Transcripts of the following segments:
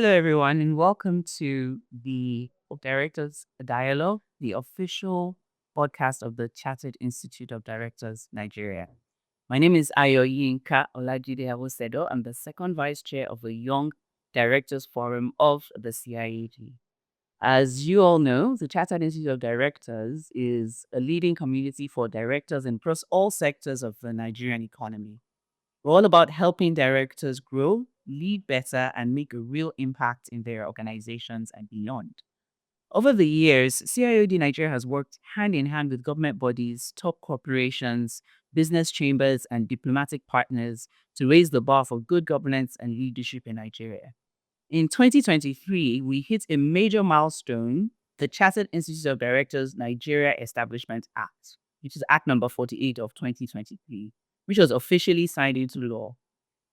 Hello, everyone, and welcome to the Directors Dialogue, the official podcast of the Chartered Institute of Directors, Nigeria. My name is Ayoyinka Olajide-Awosedo. I'm the second vice chair of the Young Directors Forum of the F.CIoD. As you all know, the Chartered Institute of Directors is a leading community for directors across all sectors of the Nigerian economy. We're all about helping directors grow, lead better, and make a real impact in their organizations and beyond. Over the years, CIOD Nigeria has worked hand in hand with government bodies, top corporations, business chambers, and diplomatic partners to raise the bar for good governance and leadership in Nigeria. In 2023, we hit a major milestone, the Chartered Institute of Directors Nigeria Establishment Act, which is Act number 48 of 2023, which was officially signed into law.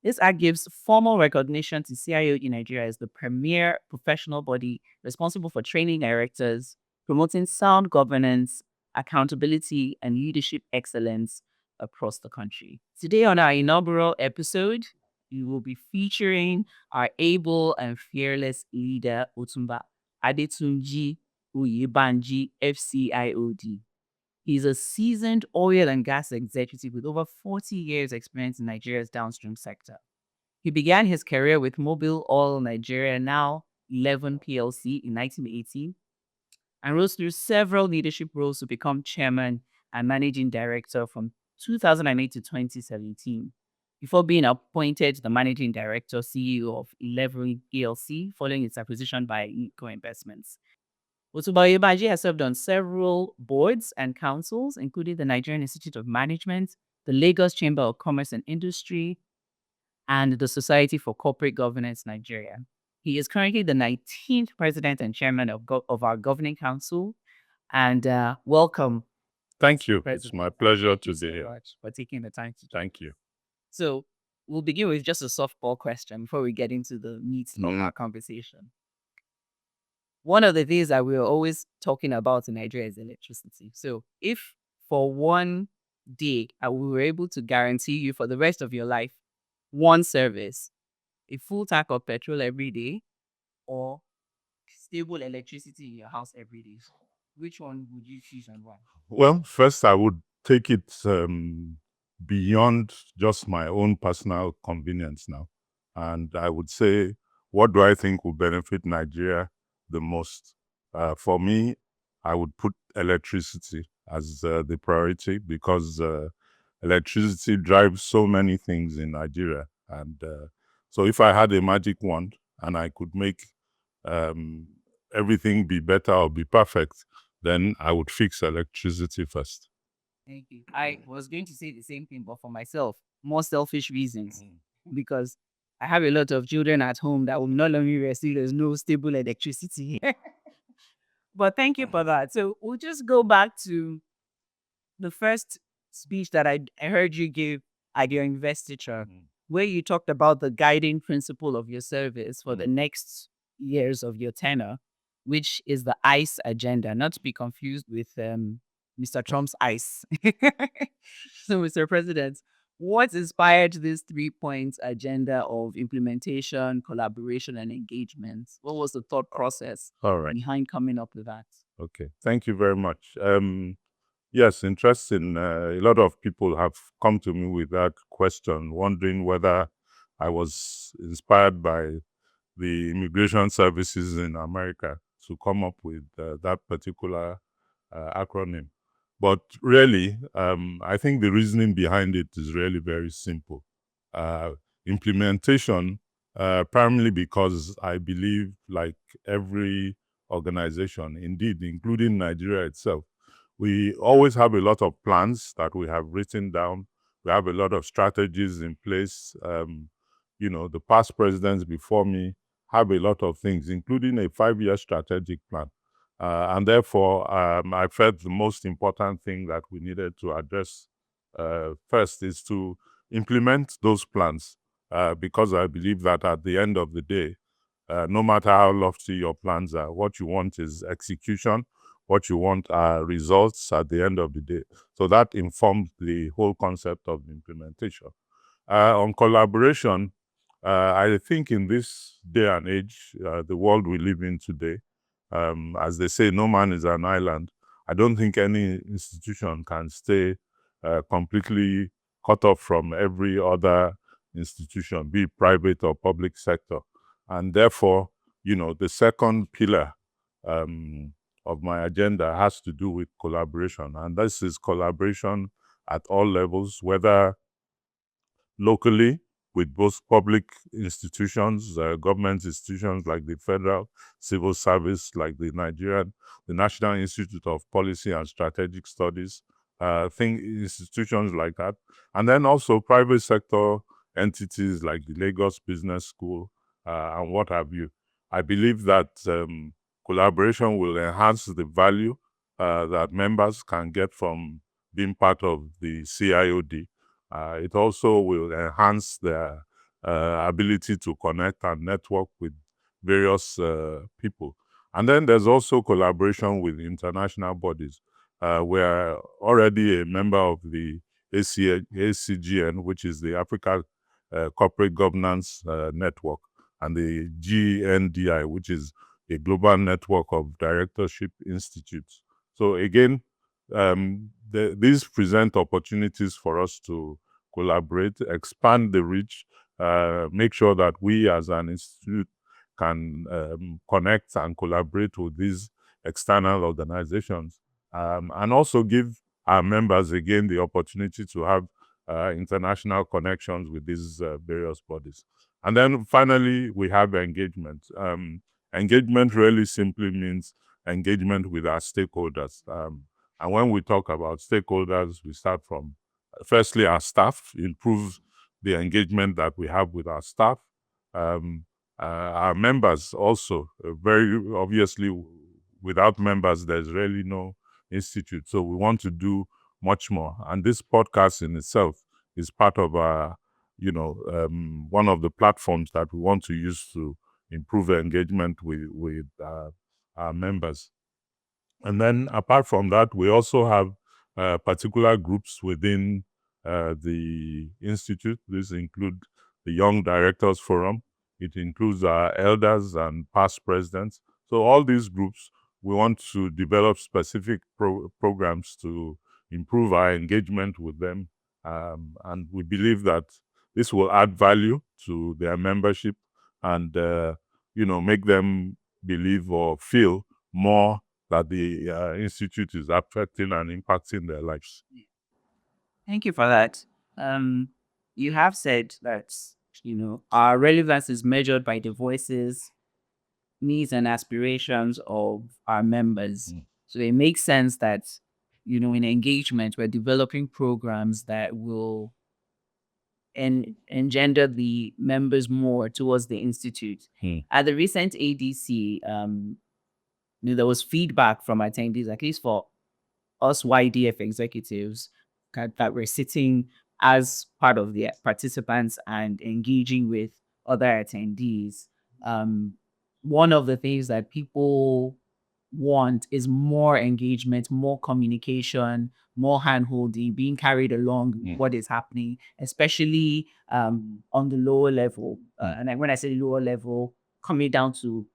This act gives formal recognition to CIOD Nigeria as the premier professional body responsible for training directors, promoting sound governance, accountability, and leadership excellence across the country. Today, on our inaugural episode, we will be featuring our able and fearless leader, Otunba Adetunji Oyebanji, F.CIoD. He's a seasoned oil and gas executive with over 40 years experience in Nigeria's downstream sector. He began his career with Mobil Oil Nigeria, now 11 PLC, in 1980, and rose through several leadership roles to become chairman and managing director from 2008 to 2017, before being appointed the managing director, CEO of 11 PLC, following its acquisition by Eco Investments. Otunba Oyebanji has served on several boards and councils, including the Nigerian Institute of Management, the Lagos Chamber of Commerce and Industry, and the Society for Corporate Governance Nigeria. He is currently the 19th president and chairman of our governing council. And welcome. Thank you. President. It's my pleasure to be so here. much for taking the time to Thank you. So we'll begin with just a softball question before we get into the meat of our conversation. One of the things that we're always talking about in Nigeria is electricity. So if for one day we were able to guarantee you for the rest of your life one service, a full tank of petrol every day, or stable electricity in your house every day, which one would you choose and why? Well, first, I would take it beyond just my own personal convenience now. And I would say, what do I think will benefit Nigeria the most? For me, I would put electricity as the priority, because electricity drives so many things in Nigeria. And so if I had a magic wand and I could make everything be better or be perfect, then I would fix electricity first. Thank you. I was going to say the same thing, but for myself, more selfish reasons, because I have a lot of children at home that will not let me rest if there's no stable electricity here. But thank you for that. So we'll just go back to the first speech that I heard you give at your investiture, where you talked about the guiding principle of your service for the next years of your tenure, which is the ICE agenda, not to be confused with Mr. Trump's ICE. So, Mr. President, what inspired this 3-point agenda of implementation, collaboration, and engagement? What was the thought process behind coming up with that? Okay, thank you very much. Yes, interesting. A lot of people have come to me with that question, wondering whether I was inspired by the immigration services in America to come up with that particular acronym. But really, I think the reasoning behind it is really very simple. Implementation, primarily because I believe, like every organization, indeed, including Nigeria itself, we always have a lot of plans that we have written down. We have a lot of strategies in place. The past presidents before me have a lot of things, including a 5-year strategic plan. And therefore, I felt the most important thing that we needed to address first is to implement those plans, because I believe that at the end of the day, no matter how lofty your plans are, what you want is execution. What you want are results at the end of the day. So that informed the whole concept of implementation. On collaboration, I think in this day and age, the world we live in today, as they say, no man is an island. I don't think any institution can stay completely cut off from every other institution, be it private or public sector. And therefore, the second pillar of my agenda has to do with collaboration. And this is collaboration at all levels, whether locally with both public institutions, government institutions like the federal civil service, like the National Institute of Policy and Strategic Studies, institutions like that, and then also private sector entities like the Lagos Business School and what have you. I believe that collaboration will enhance the value that members can get from being part of the CIOD. It also will enhance their ability to connect and network with various people. And then there's also collaboration with international bodies. We're already a member of the ACGN, which is the Africa Corporate Governance Network, and the GNDI, which is a global network of directorship institutes. So again, these present opportunities for us to collaborate, expand the reach, make sure that we as an institute can connect and collaborate with these external organizations, and also give our members again the opportunity to have international connections with these various bodies. And then finally, we have engagement. Engagement really simply means engagement with our stakeholders. And when we talk about stakeholders, we start from firstly our staff, improve the engagement that we have with our staff. Our members also, very obviously, without members, there's really no institute. So we want to do much more. And this podcast in itself is part of our, one of the platforms that we want to use to improve engagement with our members. And then apart from that, we also have particular groups within the institute. These include the Young Directors Forum. It includes our elders and past presidents. So all these groups, we want to develop specific programs to improve our engagement with them. And we believe that this will add value to their membership and, make them believe or feel more that the institute is affecting and impacting their lives. Thank you for that. You have said that, our relevance is measured by the voices, needs, and aspirations of our members. So it makes sense that, in engagement, we're developing programs that will engender the members more towards the institute. At the recent ADC, there was feedback from attendees, at least for us YDF executives, that were sitting as part of the participants and engaging with other attendees. One of the things that people want is more engagement, more communication, more hand-holding, being carried along what is happening, especially on the lower level. And when I say lower level, coming down to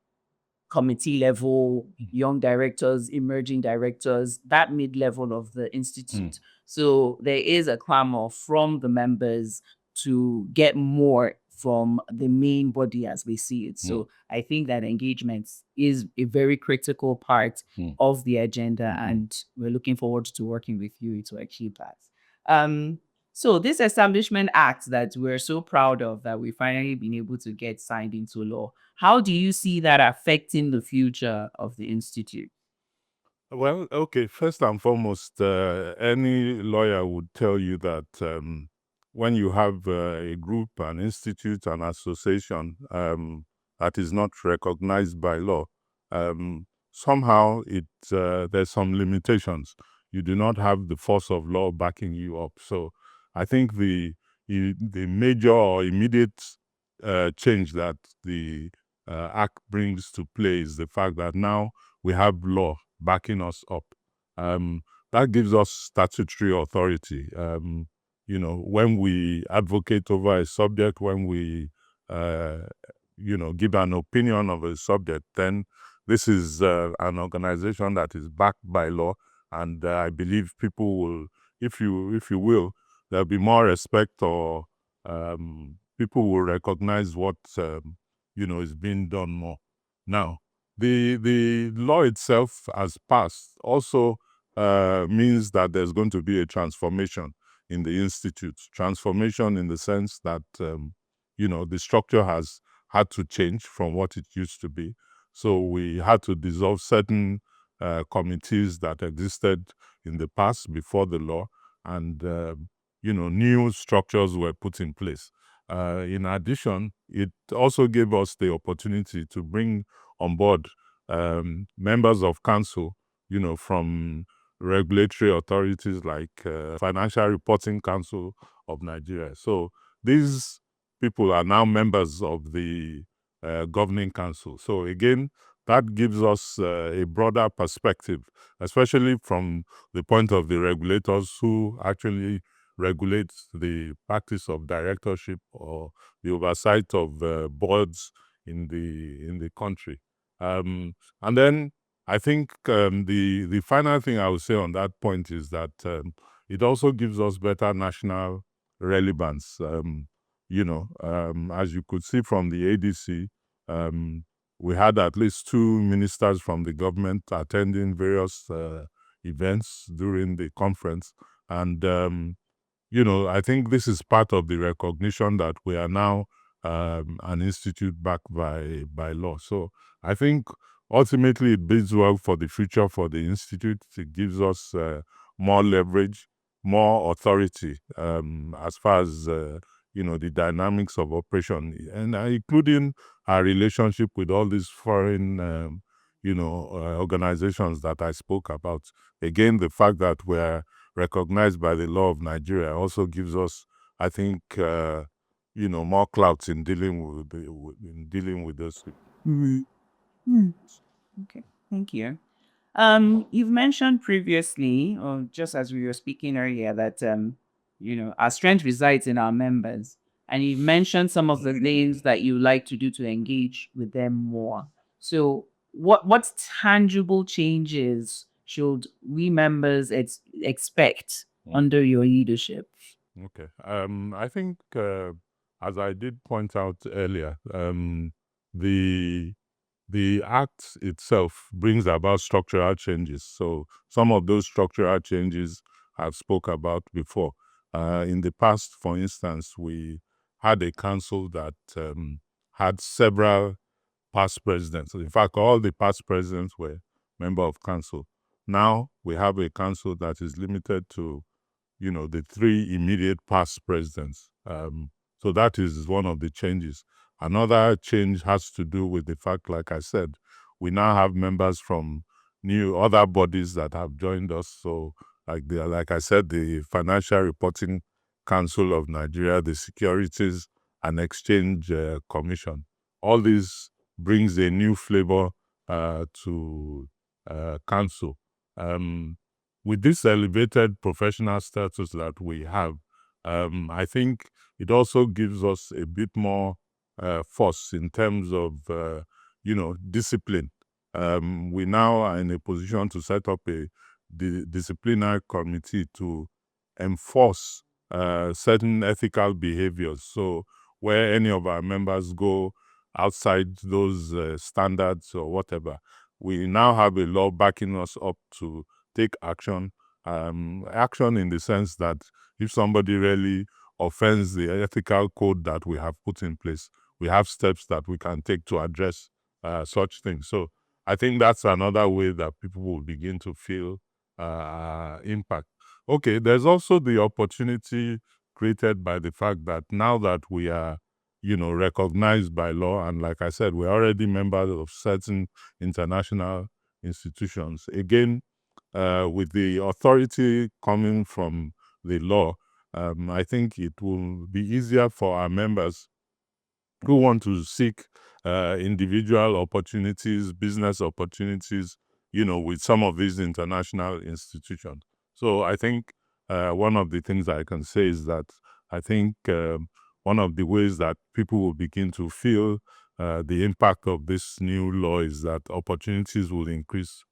committee level, young directors, emerging directors, that mid-level of the institute. So there is a clamor from the members to get more from the main body as we see it. So I think that engagement is a very critical part of the agenda, and we're looking forward to working with you to achieve that. So this Establishment Act that we're so proud of, that we finally been able to get signed into law, how do you see that affecting the future of the institute? Well, okay, first and foremost, any lawyer would tell you that when you have a group, an institute, an association that is not recognized by law, somehow there's some limitations. You do not have the force of law backing you up. So I think the major or immediate change that the act brings to play is the fact that now we have law backing us up. That gives us statutory authority. When we advocate over a subject, when we uh, give an opinion of a subject, then this is an organization that is backed by law, and I believe people will, if you will, there'll be more respect, or people will recognize what is being done more. Now, the law itself has passed also means that there's going to be a transformation in the institute. Transformation in the sense that the structure has had to change from what it used to be. So we had to dissolve certain committees that existed in the past before the law, and new structures were put in place. In addition, it also gave us the opportunity to bring on board members of council, from regulatory authorities like Financial Reporting Council of Nigeria. So these people are now members of the governing council. So again, that gives us a broader perspective, especially from the point of the regulators who actually regulate the practice of directorship or the oversight of boards in the country. And then I think the final thing I would say on that point is that it also gives us better national relevance. As you could see from the ADC, we had at least 2 ministers from the government attending various events during the conference. And I think this is part of the recognition that we are now an institute backed by law. So I think ultimately it bids well for the future for the institute. It gives us more leverage, more authority as far as the dynamics of operation, and including our relationship with all these foreign organizations that I spoke about. Again, the fact that we're recognized by the law of Nigeria also gives us, I think, more clout in dealing with those. Okay, thank you. You've mentioned previously, or just as we were speaking earlier, that our strength resides in our members, and you mentioned some of the things that you like to do to engage with them more. So, what tangible changes should we members expect under your leadership? Okay. I think, as I did point out earlier, the the act itself brings about structural changes. So some of those structural changes I've spoke about before. In the past, for instance, we had a council that had several past presidents. In fact, all the past presidents were member of council. Now we have a council that is limited to the 3 immediate past presidents. So that is one of the changes. Another change has to do with the fact, like I said, we now have members from new other bodies that have joined us. So, like I said, the Financial Reporting Council of Nigeria, the Securities and Exchange Commission. All this brings a new flavor to council. With this elevated professional status that we have, I think it also gives us a bit more force in terms of, discipline. We now are in a position to set up a disciplinary committee to enforce certain ethical behaviors. So where any of our members go outside those standards or whatever, we now have a law backing us up to take action. Action in the sense that if somebody really offends the ethical code that we have put in place, we have steps that we can take to address such things. So I think that's another way that people will begin to feel impact. Okay, there's also the opportunity created by the fact that now that we are, recognized by law, and like I said, we're already members of certain international institutions. Again, with the authority coming from the law, I think it will be easier for our members who want to seek individual opportunities, business opportunities, with some of these international institutions. So I think one of the things I can say is that I think one of the ways that people will begin to feel the impact of this new law is that opportunities will increase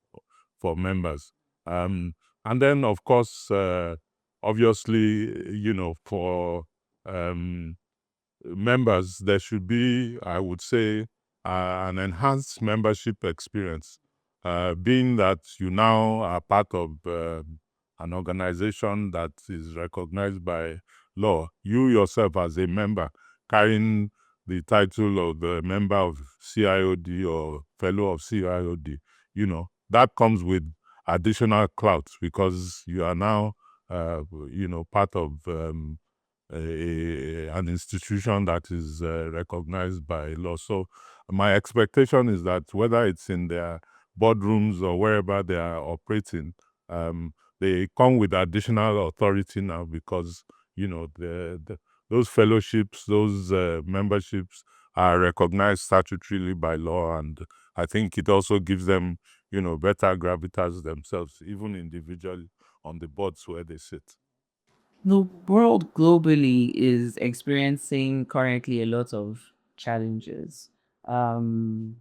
for members. And then, of course, obviously, for members, there should be, I would say, an enhanced membership experience. Being that you now are part of an organization that is recognized by law, you yourself as a member carrying the title of the member of CIOD or fellow of CIOD, that comes with additional clout because you are now, part of an institution that is recognized by law. So my expectation is that whether it's in their boardrooms or wherever they are operating, they come with additional authority now because those fellowships, those memberships are recognized statutorily by law, and I think it also gives them better gravitas themselves, even individually on the boards where they sit. The world globally is experiencing currently a lot of challenges. Um,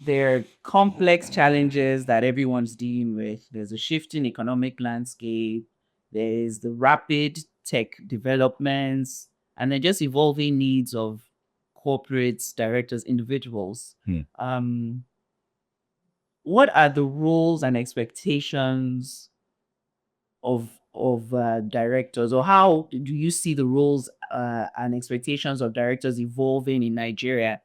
there are complex challenges that everyone's dealing with. There's a shifting economic landscape, there's the rapid tech developments, and then just evolving needs of corporates, directors, individuals. Um, what are the rules and expectations of directors, or how do you see the rules and expectations of directors evolving in Nigeria,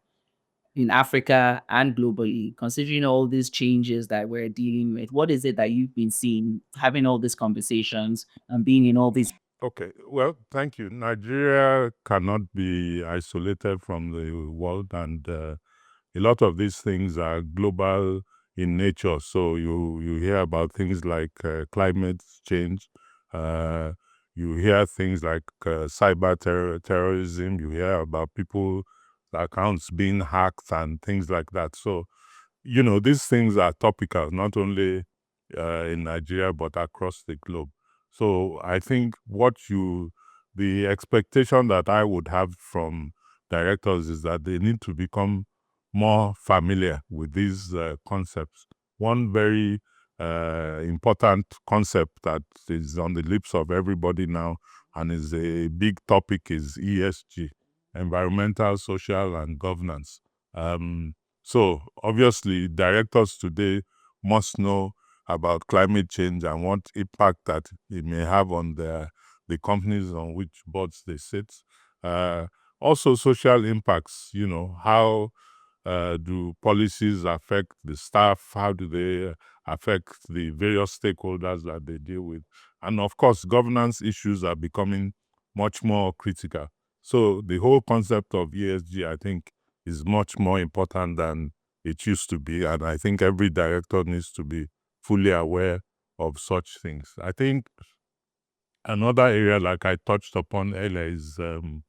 in Africa, and globally, considering all these changes that we're dealing with? What is it that you've been seeing, having all these conversations and being in all these? Okay, well, thank you. Nigeria cannot be isolated from the world, and a lot of these things are global in nature. So you hear about things like climate change, uh, you hear things like terrorism, you hear about people accounts being hacked and things like that. So these things are topical, not only in Nigeria, but across the globe. So I think the expectation that I would have from directors is that they need to become more familiar with these concepts. One very important concept that is on the lips of everybody now and is a big topic is ESG, environmental, social, and governance. So obviously, directors today must know about climate change and what impact that it may have on the companies on which boards they sit. Uh, Also, social impacts. How do policies affect the staff? How do they affect the various stakeholders that they deal with? And of course, governance issues are becoming much more critical. So the whole concept of ESG, I think, is much more important than it used to be. And I think every director needs to be fully aware of such things. I think another area, like I touched upon earlier, is the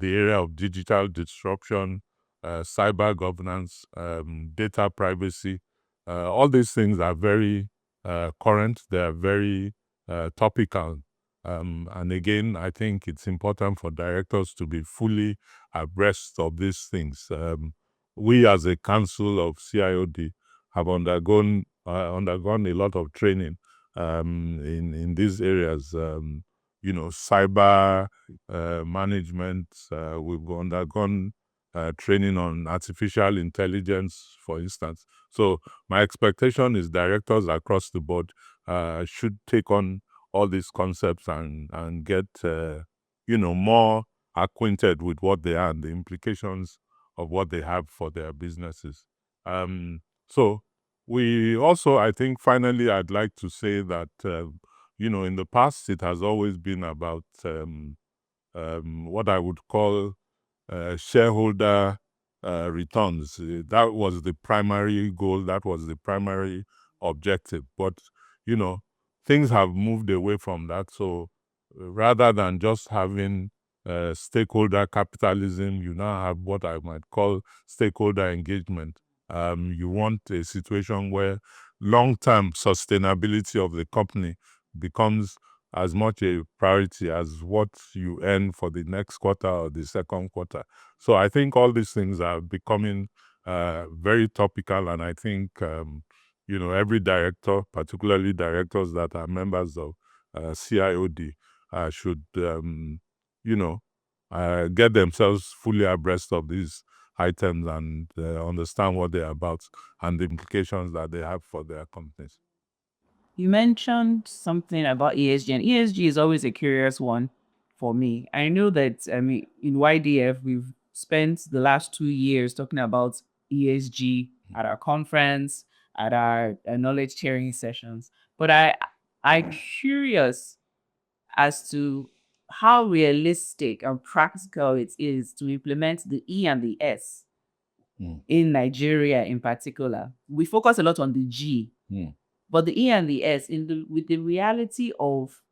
area of digital disruption, cyber governance, data privacy. All these things are very current. They are very topical. And again, I think it's important for directors to be fully abreast of these things. We, as a council of CIOD, have undergone a lot of training in these areas. Cyber management. We've undergone training on artificial intelligence, for instance. So my expectation is directors across the board should take on all these concepts and get more acquainted with what they are and the implications of what they have for their businesses. So we also, I think, finally, I'd like to say that, in the past, it has always been about what I would call shareholder returns. That was the primary goal. That was the primary objective. But, you know, things have moved away from that. So rather than just having stakeholder capitalism, you now have what I might call stakeholder engagement. You want a situation where long-term sustainability of the company becomes as much a priority as what you earn for the next quarter or the second quarter. So I think all these things are becoming very topical, and I think every director, particularly directors that are members of F.CIoD, should get themselves fully abreast of these items and understand what they're about and the implications that they have for their companies. You mentioned something about ESG, and ESG is always a curious one for me. I know that, I mean, in YDF, we've spent the last 2 years talking about ESG at our conference, at our knowledge sharing sessions. But I'm curious as to how realistic and practical it is to implement the E and the S in Nigeria in particular. We focus a lot on the G, but the E and the S, with the reality of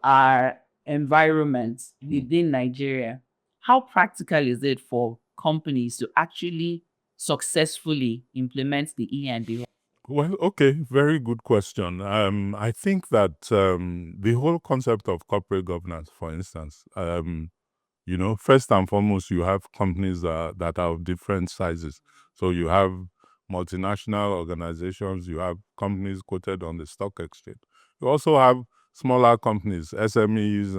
our environment within Nigeria, how practical is it for companies to actually successfully implement the E and the S? Well, okay, very good question. I think that the whole concept of corporate governance, for instance, first and foremost, you have companies that are of different sizes. So you have multinational organizations, you have companies quoted on the stock exchange. You also have smaller companies, SMEs,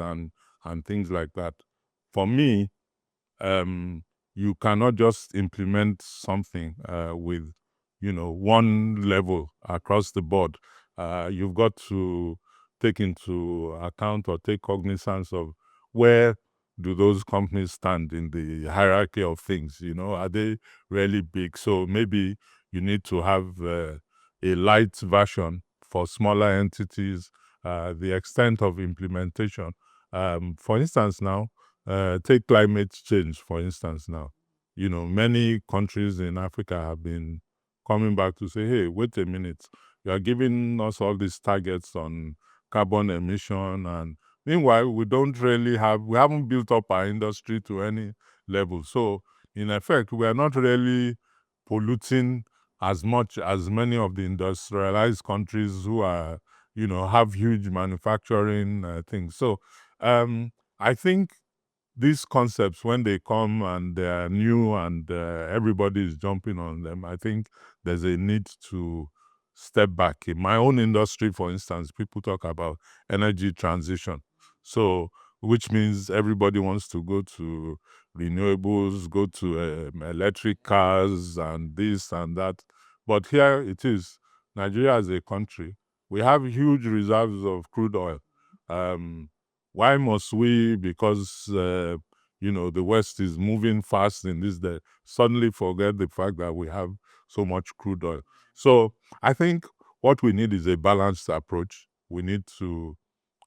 and things like that. For me, you cannot just implement something with one level across the board. You've got to take into account or take cognizance of where do those companies stand in the hierarchy of things. Are they really big? So maybe you need to have a light version for smaller entities. The extent of implementation, for instance, now take climate change, for instance, now. Many countries in Africa have been coming back to say, hey, wait a minute, you are giving us all these targets on carbon emission, and meanwhile, we haven't built up our industry to any level. So, in effect, we are not really polluting as much as many of the industrialized countries who are, have huge manufacturing things. So, I think these concepts, when they come and they are new and everybody is jumping on them, I think there's a need to step back. In my own industry, for instance, people talk about energy transition. So, which means everybody wants to go to renewables, go to electric cars and this and that. But here it is, Nigeria as a country, we have huge reserves of crude oil. Why must we, because the West is moving fast in this day, suddenly forget the fact that we have so much crude oil? So I think what we need is a balanced approach. We need to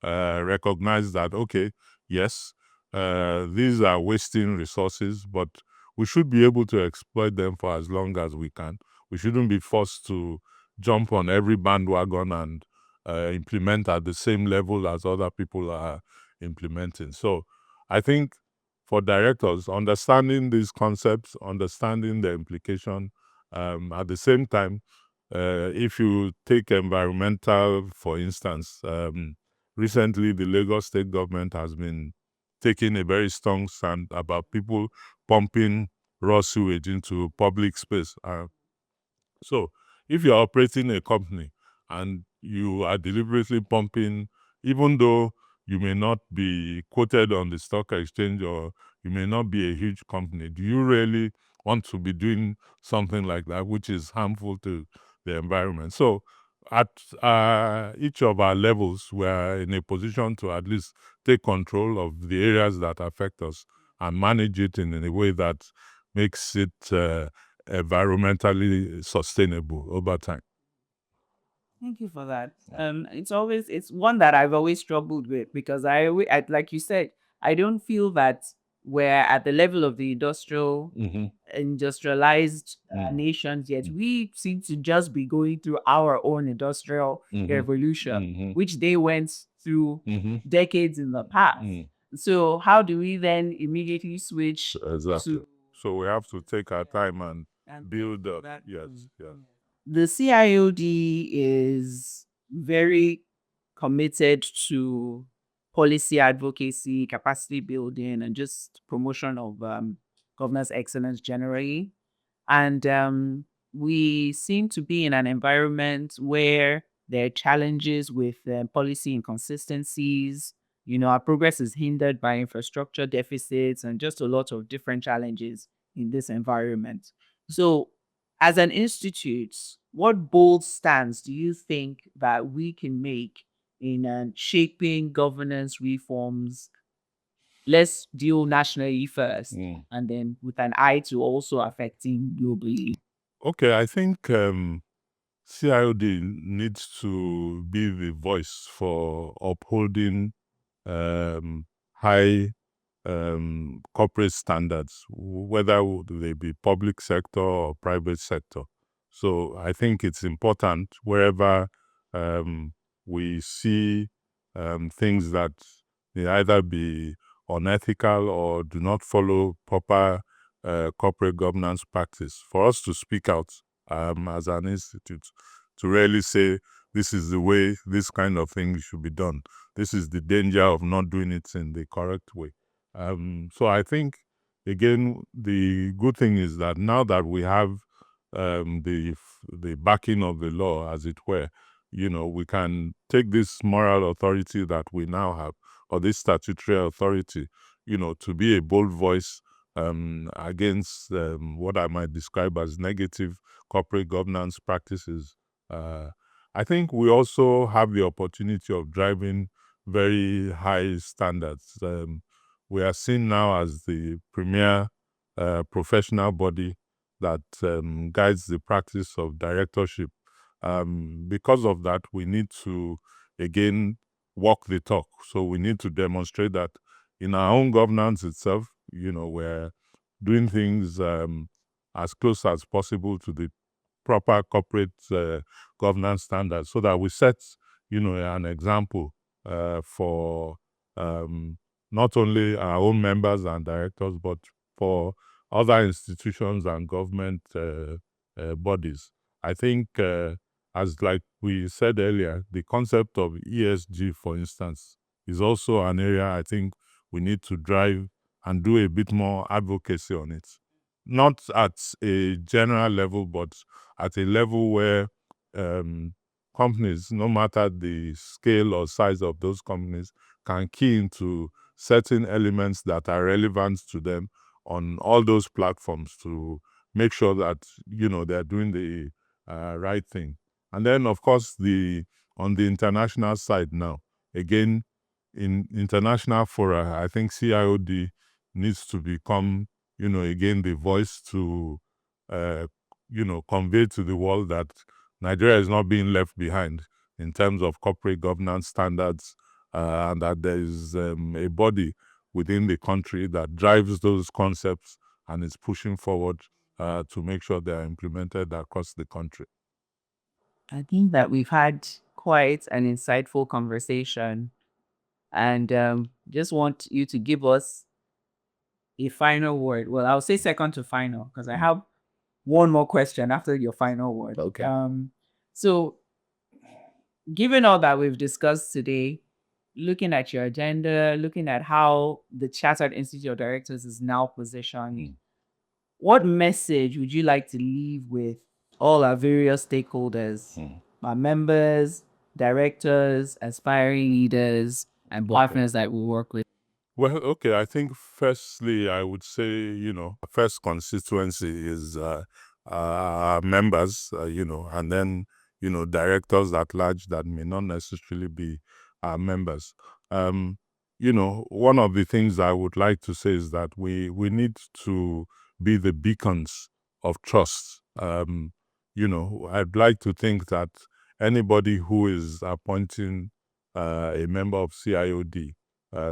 recognize that, okay, yes, these are wasting resources, but we should be able to exploit them for as long as we can. We shouldn't be forced to jump on every bandwagon and implement at the same level as other people are implementing. So I think for directors, understanding these concepts, understanding the implication, at the same time, if you take environmental, for instance, recently the Lagos state government has been taking a very strong stand about people pumping raw sewage into public space. So if you're operating a company and you are deliberately pumping, even though you may not be quoted on the stock exchange or you may not be a huge company, do you really want to be doing something like that, which is harmful to the environment? So at each of our levels, we're in a position to at least take control of the areas that affect us and manage it in a way that makes it environmentally sustainable over time. Thank you for that. It's one that I've always struggled with because like you said, I don't feel that we're at the level of the industrialized nations yet. We seem to just be going through our own industrial revolution, which they went through decades in the past. So how do we then immediately switch Exactly. to So we have to take our time and build up. that? Yes, yes. The CIOD is very committed to policy advocacy, capacity building, and just promotion of governance excellence generally. And we seem to be in an environment where there are challenges with policy inconsistencies. Our progress is hindered by infrastructure deficits and just a lot of different challenges in this environment. So, as an institute, what bold stance do you think that we can make in shaping governance reforms? Let's deal nationally first, Mm. and then with an eye to also affecting globally. Okay, I think CIOD needs to be the voice for upholding high corporate standards, whether they be public sector or private sector. So I think it's important wherever um, we see things that they either be unethical or do not follow proper corporate governance practice, for us to speak out as an institute to really say this is the way this kind of thing should be done. This is the danger of not doing it in the correct way. So I think, again, the good thing is that now that we have the backing of the law, as it were, we can take this moral authority that we now have, or this statutory authority, to be a bold voice against what I might describe as negative corporate governance practices. I think we also have the opportunity of driving very high standards. We are seen now as the premier professional body that guides the practice of directorship. Because of that, we need to, again, walk the talk. So we need to demonstrate that in our own governance itself, we're doing things as close as possible to the proper corporate governance standards, so that we set, an example for not only our own members and directors, but for other institutions and government bodies. I think, as like we said earlier, the concept of ESG, for instance, is also an area I think we need to drive and do a bit more advocacy on it. Not at a general level, but at a level where companies, no matter the scale or size of those companies, can key into certain elements that are relevant to them on all those platforms to make sure that they're doing the right thing. And then, of course, on the international side now, again, in international fora, I think CIOD needs to become, again, the voice to convey to the world that Nigeria is not being left behind in terms of corporate governance standards, and that there is a body within the country that drives those concepts and is pushing forward to make sure they are implemented across the country. I think that we've had quite an insightful conversation, and just want you to give us a final word. Well, I'll say second to final because I have one more question after your final word. Okay. So, given all that we've discussed today, looking at your agenda, looking at how the Chartered Institute of Directors is now positioned, what message would you like to leave with all our various stakeholders, our members, directors, aspiring leaders, and partners that we work with? Well, okay, I think firstly, I would say, first constituency is our members, and then, directors at large that may not necessarily be our members. One of the things I would like to say is that we need to be the beacons of trust. I'd like to think that anybody who is appointing a member of CIOD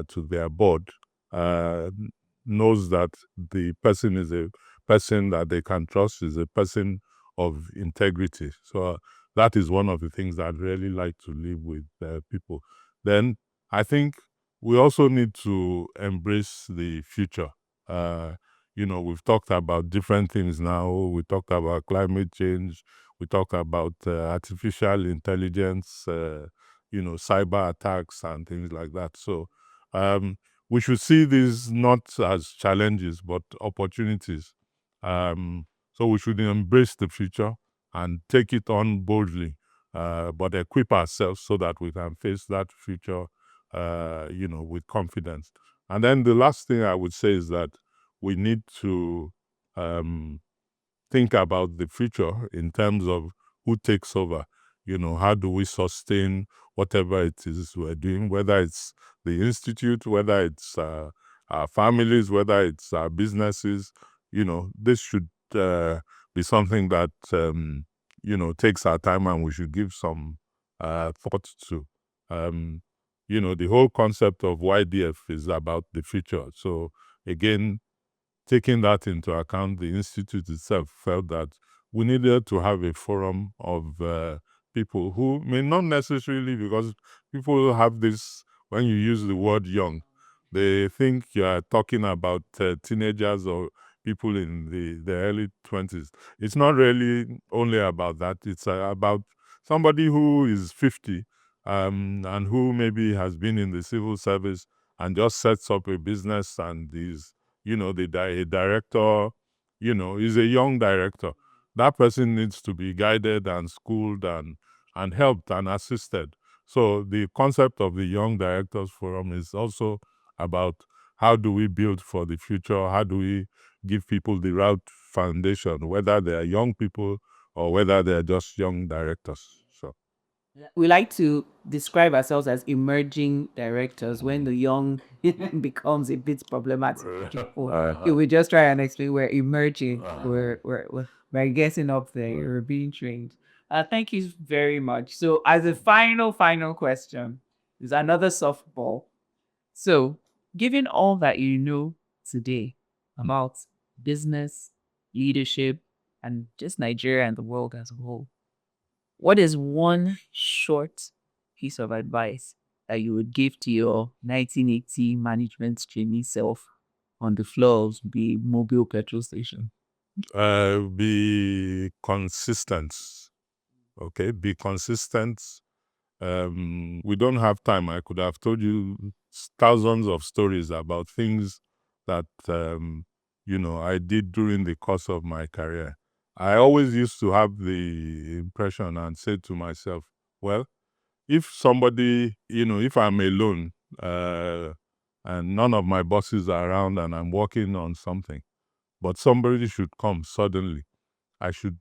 to their board knows that the person is a person that they can trust, is a person of integrity. So that is one of the things I'd really like to leave with people. Then I think we also need to embrace the future. We've talked about different things now. We talked about climate change. We talked about artificial intelligence. cyber attacks and things like that. So we should see these not as challenges but opportunities. So we should embrace the future and take it on boldly, but equip ourselves so that we can face that future, with confidence. And then the last thing I would say is that we need to think about the future in terms of who takes over. How do we sustain whatever it is we're doing, whether it's the institute, whether it's our families, whether it's our businesses. This should be something that takes our time, and we should give some thought to. The whole concept of YDF is about the future. So again, taking that into account, the institute itself felt that we needed to have a forum of people who may not necessarily, because people have this, when you use the word young, they think you are talking about teenagers or people in the early 20s. It's not really only about that. It's about somebody who is 50 and who maybe has been in the civil service and just sets up a business and is a director, is a young director. That person needs to be guided and schooled and helped and assisted. So the concept of the Young Directors Forum is also about how do we build for the future? How do we give people the right foundation, whether they are young people or whether they are just young directors? So We like to describe ourselves as emerging directors when the young becomes a bit problematic. If we just try and explain, we're emerging, we're getting up there, we're being trained. Thank you very much. So, as a final question, is another softball. So, given all that you know today about business, leadership, and just Nigeria and the world as a whole, what is one short piece of advice that you would give to your 1980 management trainee self on the floor of the mobile petrol station? be consistent. Okay, be consistent. We don't have time. I could have told you thousands of stories about things that I did during the course of my career. I always used to have the impression and say to myself, well, if somebody, if I'm alone and none of my bosses are around and I'm working on something, but somebody should come suddenly, I should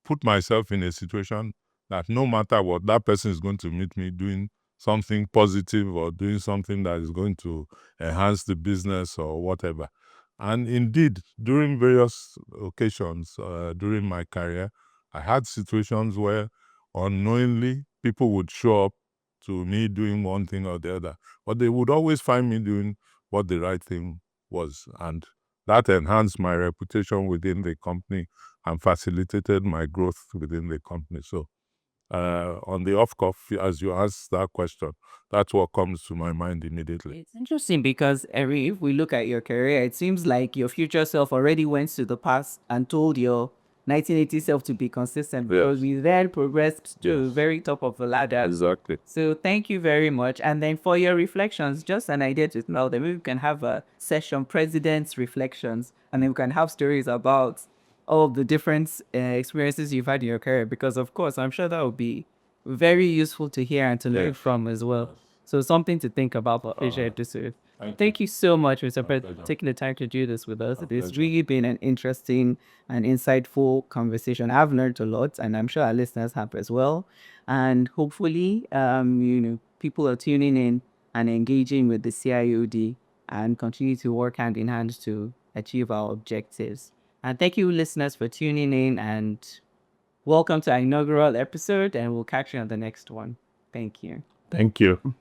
put myself in a situation that no matter what, that person is going to meet me doing something positive or doing something that is going to enhance the business or whatever. And indeed, during various occasions during my career, I had situations where unknowingly people would show up to me doing one thing or the other, but they would always find me doing what the right thing was. And that enhanced my reputation within the company and facilitated my growth within the company. So on the off cuff, as you ask that question, that's what comes to my mind immediately. It's interesting because if we look at your career, it seems like your future self already went to the past and told your 1980 self to be consistent, because we then progressed to the very top of the ladder. Exactly. So thank you very much. And then for your reflections, just an idea to know that maybe we can have a session, President's Reflections, and then we can have stories about all of the different experiences you've had in your career, because of course, I'm sure that would be very useful to hear and to learn from as well. So something to think about for future episodes. Thank you so much, Mr. President, for taking the time to do this with us. It's really been an interesting and insightful conversation. I've learned a lot, and I'm sure our listeners have as well. And hopefully, people are tuning in and engaging with the CIOD and continue to work hand in hand to achieve our objectives. And thank you, listeners, for tuning in, and welcome to our inaugural episode, and we'll catch you on the next one. Thank you. Thank you.